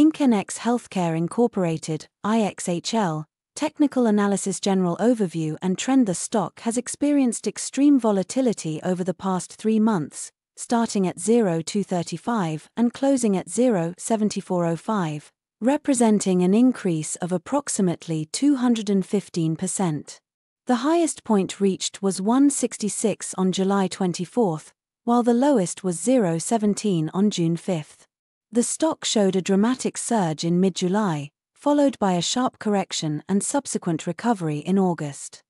Inconnex Healthcare Inc, Ixhl, Technical Analysis General Overview and Trend. The stock has experienced extreme volatility over the past 3 months, starting at 0.235 and closing at 0.7405, representing an increase of approximately 215%. The highest point reached was 166 on July 24, while the lowest was 0.17 on June 5. The stock showed a dramatic surge in mid-July, followed by a sharp correction and subsequent recovery in August.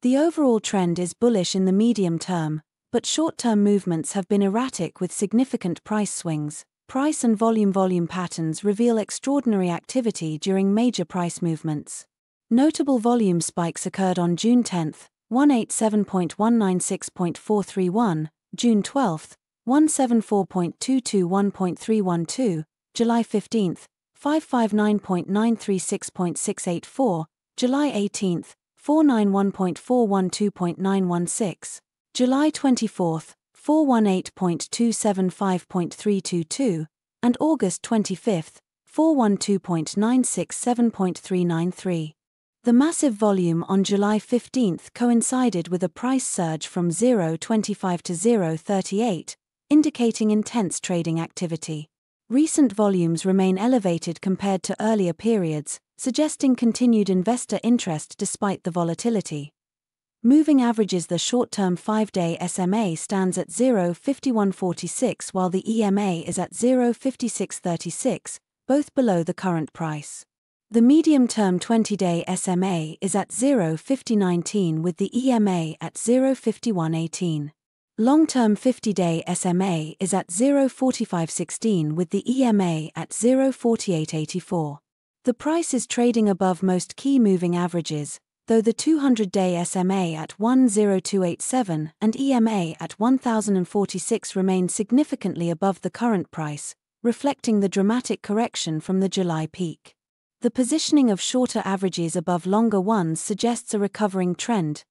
The overall trend is bullish in the medium term, but short-term movements have been erratic with significant price swings. Price and volume patterns reveal extraordinary activity during major price movements. Notable volume spikes occurred on June 10, 187.196.431, June 12, 174.221.312, July 15, 559.936.684, July 18, 491.412.916, July 24, 418.275.322, and August 25, 412.967.393. The massive volume on July 15 coincided with a price surge from 0.25 to 0.38, indicating intense trading activity. Recent volumes remain elevated compared to earlier periods, suggesting continued investor interest despite the volatility. Moving averages: the short-term 5-day SMA stands at 0.5146 while the EMA is at 0.5636, both below the current price. The medium-term 20-day SMA is at 0.5019 with the EMA at 0.5118. Long-term 50-day SMA is at 0.4516 with the EMA at 0.4884. The price is trading above most key moving averages, though the 200-day SMA at 10287 and EMA at 1046 remain significantly above the current price, reflecting the dramatic correction from the July peak. The positioning of shorter averages above longer ones suggests a recovering trend.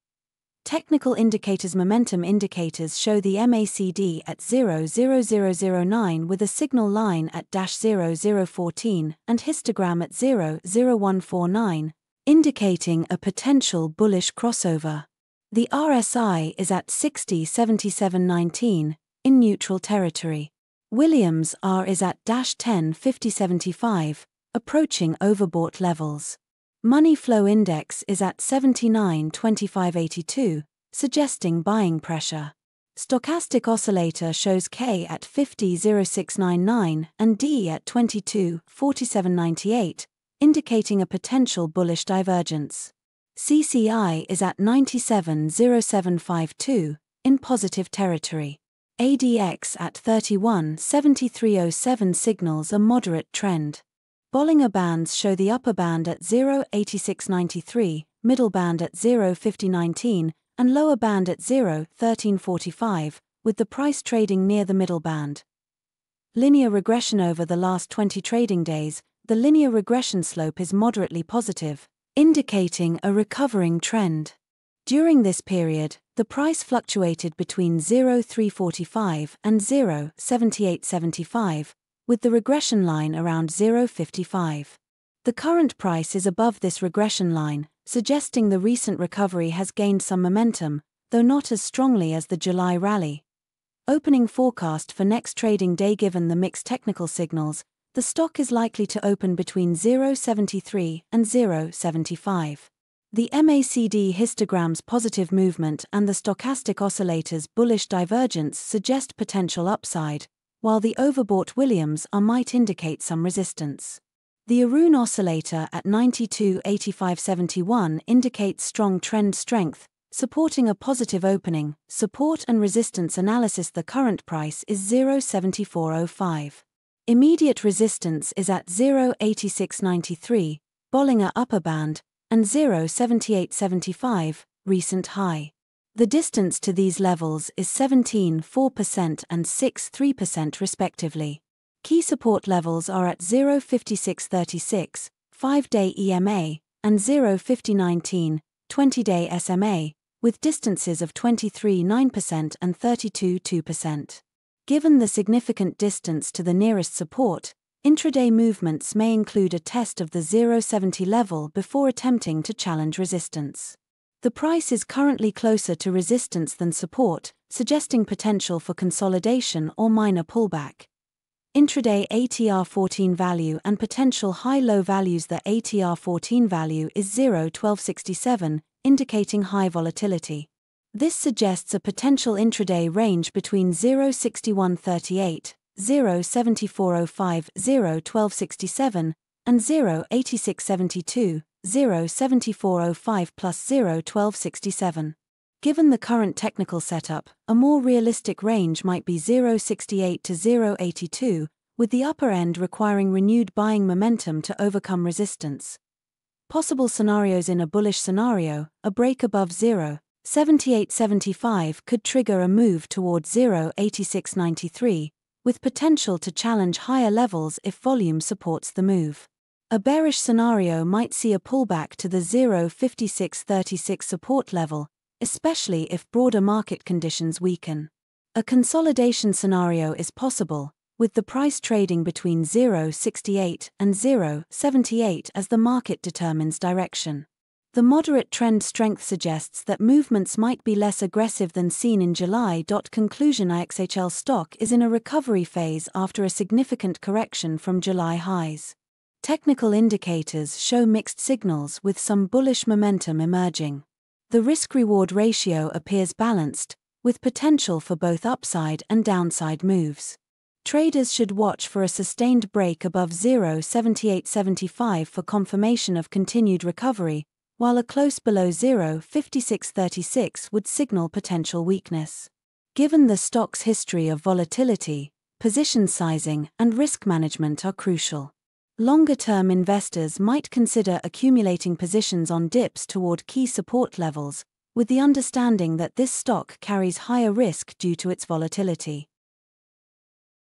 Technical indicators: momentum indicators show the MACD at 0.0009 with a signal line at -0.014 and histogram at 0.0149, indicating a potential bullish crossover. The RSI is at 60.7719, in neutral territory. Williams R is at -10.5075, approaching overbought levels. Money flow index is at 79.2582, suggesting buying pressure. Stochastic oscillator shows K at 50.0699 and D at 22.4798, indicating a potential bullish divergence. CCI is at 97.0752, in positive territory. ADX at 31.7307 signals a moderate trend. Bollinger Bands show the upper band at 0.8693, middle band at 0.5019, and lower band at 0.1345, with the price trading near the middle band. Linear regression: over the last 20 trading days, the linear regression slope is moderately positive, indicating a recovering trend. During this period, the price fluctuated between 0.345 and 0.7875, with the regression line around 0.55. The current price is above this regression line, suggesting the recent recovery has gained some momentum, though not as strongly as the July rally. Opening forecast for next trading day: given the mixed technical signals, the stock is likely to open between 0.73 and 0.75. The MACD histogram's positive movement and the stochastic oscillator's bullish divergence suggest potential upside, while the overbought Williams R might indicate some resistance. The Arun oscillator at 92.8571 indicates strong trend strength, supporting a positive opening. Support and resistance analysis: the current price is 0.7405. Immediate resistance is at 0.8693, Bollinger upper band, and 0.7875, recent high. The distance to these levels is 17.4% and 6.3% respectively. Key support levels are at 0.5636, 5-day EMA, and 0.5019, 20-day SMA, with distances of 23.9% and 32.2%. Given the significant distance to the nearest support, Intraday movements may include a test of the 0.70 level before attempting to challenge resistance. The price is currently closer to resistance than support, suggesting potential for consolidation or minor pullback. Intraday ATR14 value and potential high-low values. The ATR14 value is 0.1267, indicating high volatility. This suggests a potential intraday range between 0.6138, 0.7405, 0.1267, and 0.8672, 0.7405 plus 0.1267. Given the current technical setup, a more realistic range might be 0.68 to 0.82, with the upper end requiring renewed buying momentum to overcome resistance. Possible scenarios: in a bullish scenario, a break above 0.7875 could trigger a move toward 0.8693, with potential to challenge higher levels if volume supports the move. A bearish scenario might see a pullback to the 0.5636 support level, especially if broader market conditions weaken. A consolidation scenario is possible, with the price trading between 0.68 and 0.78 as the market determines direction. The moderate trend strength suggests that movements might be less aggressive than seen in July. Conclusion: Ixhl stock is in a recovery phase after a significant correction from July highs. Technical indicators show mixed signals, with some bullish momentum emerging. The risk-reward ratio appears balanced, with potential for both upside and downside moves. Traders should watch for a sustained break above 0.7875 for confirmation of continued recovery, while a close below 0.5636 would signal potential weakness. Given the stock's history of volatility, position sizing and risk management are crucial. Longer-term investors might consider accumulating positions on dips toward key support levels, with the understanding that this stock carries higher risk due to its volatility.